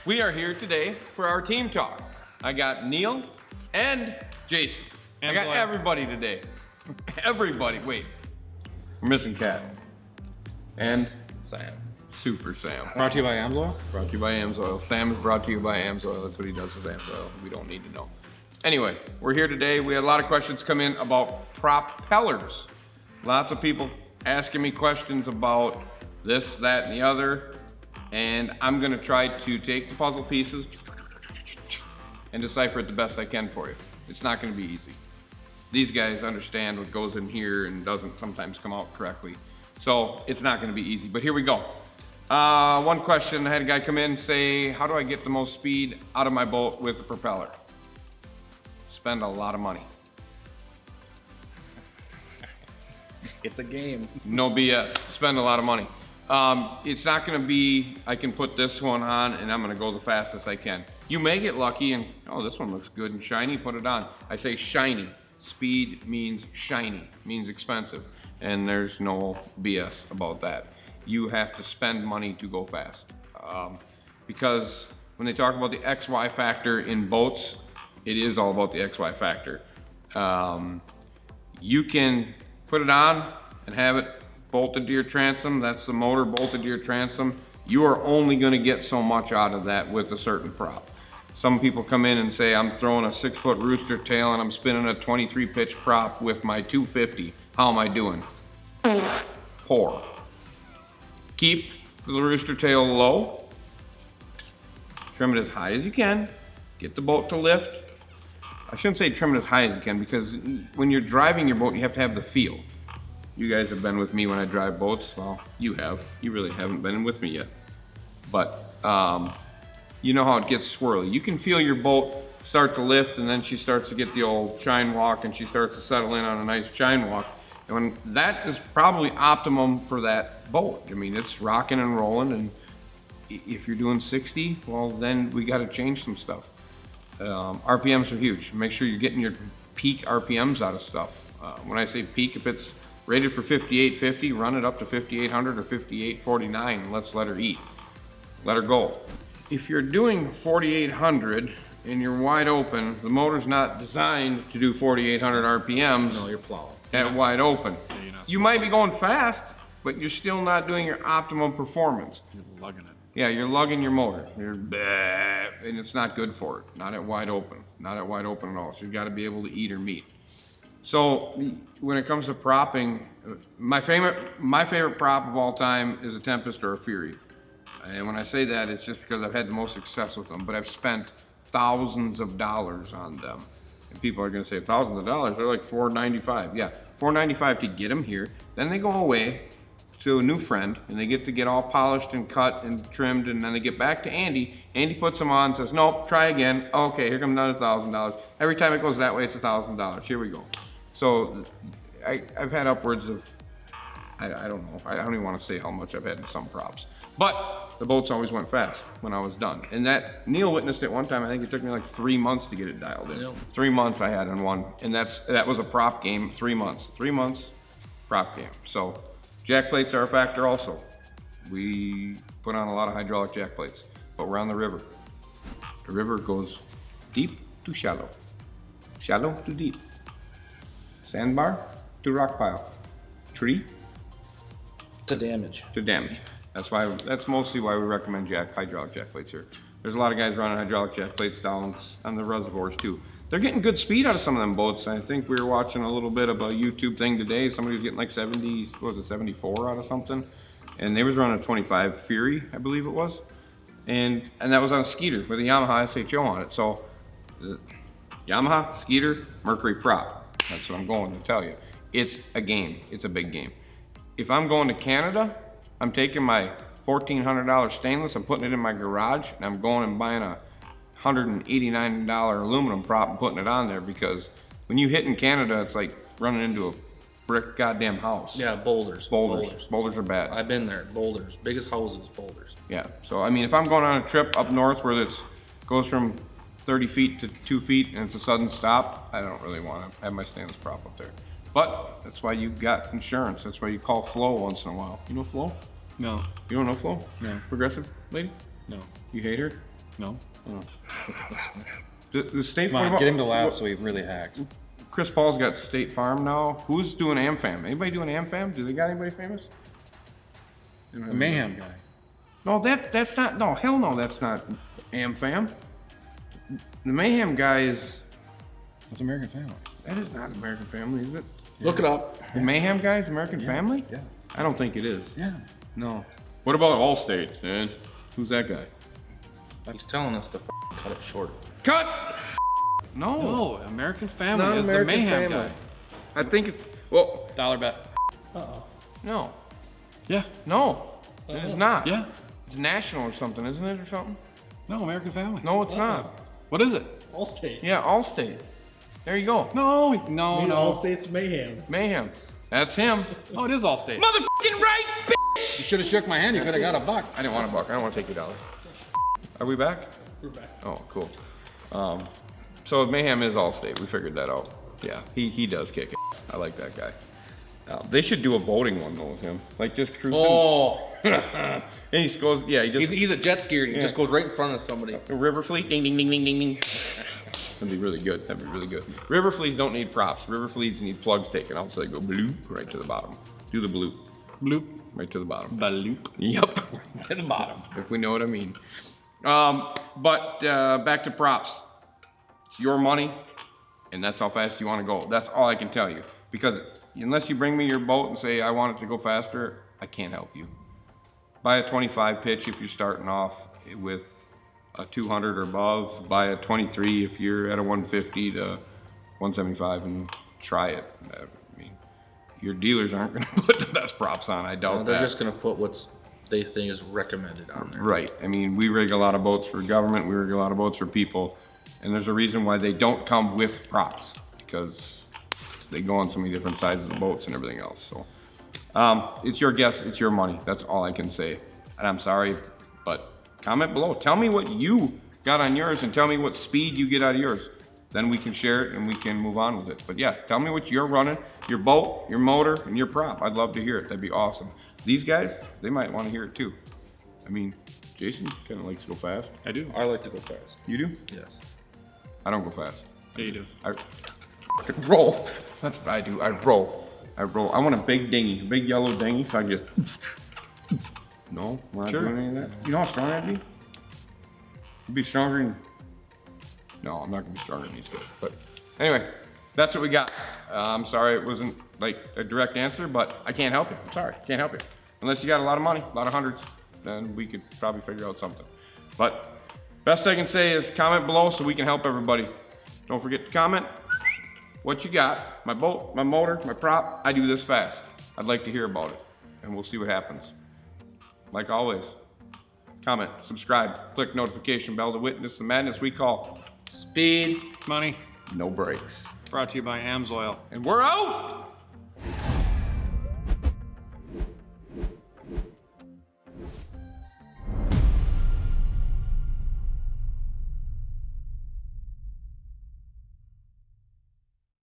We are here today for our team talk. I got Neil and Jason. I got everybody today. Everybody. Wait, we're missing Kat. And Sam. Super Sam. Brought to you by Amsoil. Brought to you by Amsoil. Sam is brought to you by Amsoil. That's what he does with Amsoil. We don't need to know. Anyway, we're here today. We had a lot of questions come in about propellers. Lots of people asking me questions about this, that, and the other. And I'm gonna try to take the puzzle pieces and decipher it the best I can for you. It's not gonna be easy. These guys understand what goes in here and doesn't sometimes come out correctly. So it's not gonna be easy, but here we go. One question, I had a guy come in and say, how do I get the most speed out of my boat with a propeller? Spend a lot of money. It's a game. No BS, spend a lot of money. It's not gonna be, I can put this one on and I'm gonna go the fastest I can. You may get lucky and, oh, this one looks good and shiny, put it on. I say shiny. Speed means shiny, means expensive. And there's no BS about that. You have to spend money to go fast. Because when they talk about the XY factor in boats, it is all about the XY factor. You can put it on and have it bolted to your transom. That's the motor bolted to your transom. You are only gonna get so much out of that with a certain prop. Some people come in and say, I'm throwing a 6-foot rooster tail and I'm spinning a 23 pitch prop with my 250. How am I doing? Poor. Keep the rooster tail low. Trim it as high as you can. Get the boat to lift. I shouldn't say trim it as high as you can because when you're driving your boat, you have to have the feel. You guys have been with me when I drive boats. Well, you have. You really haven't been with me yet. But you know how it gets swirly. You can feel your boat start to lift and then she starts to get the old chine walk and she starts to settle in on a nice chine walk. And when that is probably optimum for that boat. I mean, it's rocking and rolling, and if you're doing 60, well, then we got to change some stuff. RPMs are huge. Make sure you're getting your peak RPMs out of stuff. When I say peak, if it's rated for 5850, run it up to 5800 or 5849 and let's let her eat. Let her go. If you're doing 4800 and you're wide open, the motor's not designed to do 4800 RPMs. No, you're plowing. At wide open. Yeah, you might be going fast, but you're still not doing your optimum performance. You're lugging it. Yeah, you're lugging your motor. And it's not good for it. Not at wide open. Not at wide open at all. So you got to be able to eat or meet. So when it comes to propping, my favorite prop of all time is a Tempest or a Fury. And when I say that, it's just because I've had the most success with them. But I've spent thousands of dollars on them. And people are going to say thousands of dollars. They're like $495. Yeah, $495 to get them here. Then they go away to a new friend and they get to get all polished and cut and trimmed, and then they get back to Andy. Andy puts them on, says, nope, try again. Okay, here comes another $1,000. Every time it goes that way, it's $1,000. Here we go. So I've had upwards of, I don't know, I don't even want to say how much I've had in some props. But the boats always went fast when I was done. And that, Neil witnessed it one time. I think it took me like 3 months to get it dialed in. Yep. 3 months I had in one. And that was a prop game, 3 months. 3 months, prop game. So jack plates are a factor also. We put on a lot of hydraulic jack plates, but we're on the river. The river goes deep to shallow. Shallow to deep. Sandbar to rock pile. Tree To damage. to damage. That's mostly why we recommend hydraulic jack plates here. There's a lot of guys running hydraulic jack plates down on the reservoirs too. They're getting good speed out of some of them boats. I think we were watching a little bit of a YouTube thing today. Somebody was getting like 70, what was it, 74 out of something? And they was running a 25 Fury, I believe it was. And that was on a Skeeter with a Yamaha SHO on it. So Yamaha, Skeeter, Mercury prop. That's what I'm going to tell you. It's a game. It's a big game. If I'm going to Canada, I'm taking my $1,400 stainless, I'm putting it in my garage, and I'm going and buying a $189 aluminum prop and putting it on there, because when you hit in Canada, it's like running into a brick goddamn house. Yeah, boulders. Boulders are bad. I've been there. Boulders. Biggest houses, boulders. Yeah, so I mean, if I'm going on a trip up north where it goes from 30 feet to 2 feet and it's a sudden stop, I don't really want to have my stainless prop up there. But that's why you got insurance. That's why you call Flo once in a while. You know Flo? No. You don't know Flo? No. Progressive lady? No. You hate her? No. The state Come on, farm. get him to laugh so he really hacks. Chris Paul's got State Farm now. Who's doing AmFam? Anybody doing AmFam? Do they got anybody famous? The Mayhem guy. No, that's not. No, hell no, that's not AmFam. The Mayhem guy is. That's American Family. That is not American Family, is it? Look it up. The Mayhem guy is American Family? Yeah. I don't think it is. Yeah. No. What about Allstate, man? Who's that guy? He's telling us to cut it short. Cut! No. No, American Family Not is American the Mayhem Family. guy. I think it's. Well, Dollar bet. no. Yeah. No. It is not. Yeah. It's national or something, isn't it, or something? No, American Family. No, it's not. What is it? Allstate. Yeah, Allstate. There you go. No, I mean, no. Allstate's Mayhem. Mayhem. That's him. Oh, it is Allstate. Motherfucking right, You should have shook my hand. You could have got a buck. I didn't want a buck. I don't want to take your dollar. Are we back? We're back. Oh, cool. So Mayhem is Allstate. We figured that out. Yeah, he does kick it. I like that guy. They should do a boating one though with him, like just cruising. Oh, And he goes, yeah, he just he's a jet skier. And he just goes right in front of somebody. River Fleet, ding ding ding ding ding ding. That'd be really good. That'd be really good. River Fleets don't need props. River Fleets need plugs taken out, so they go bloop right to the bottom. Do the bloop Bloop. right to the bottom. Baloop. Yep, to the bottom, if we know what I mean. But back to props. It's your money, and that's how fast you want to go. That's all I can tell you. Because unless you bring me your boat and say, I want it to go faster, I can't help you. Buy a 25 pitch if you're starting off with a 200 or above. Buy a 23 if you're at a 150 to 175 and try it. I mean, your dealers aren't going to put the best props on. I doubt They're that. just gonna put what's they think is recommended on there. Right. I mean, we rig a lot of boats for government. We rig a lot of boats for people. And there's a reason why they don't come with props, because they go on so many different sides of the boats and everything else. So it's your guess. It's your money. That's all I can say. And I'm sorry, but comment below. Tell me what you got on yours and tell me what speed you get out of yours. Then we can share it and we can move on with it. But yeah, tell me what you're running, your boat, your motor, and your prop. I'd love to hear it. That'd be awesome. These guys, they might want to hear it too. I mean, Jason kind of likes to go fast. I do. I like to go fast. You do? Yes. I don't go fast. Yeah, you do. I fucking roll. That's what I do. I roll. I want a big dinghy, a big yellow dinghy, so I just. No, we're not Sure. doing any of that. You know how strong I'd be? I'd be stronger than. No, I'm not gonna be stronger than these guys. But anyway, that's what we got. I'm sorry it wasn't like a direct answer, but I can't help you. I'm sorry, can't help you. Unless you got a lot of money, a lot of hundreds, then we could probably figure out something. But best I can say is comment below so we can help everybody. Don't forget to comment what you got. My boat, my motor, my prop. I do this fast. I'd like to hear about it, and we'll see what happens. Like always, comment, subscribe, click notification bell to witness the madness we call Speed. Money. no brakes. Brought to you by AMSOIL. And we're out!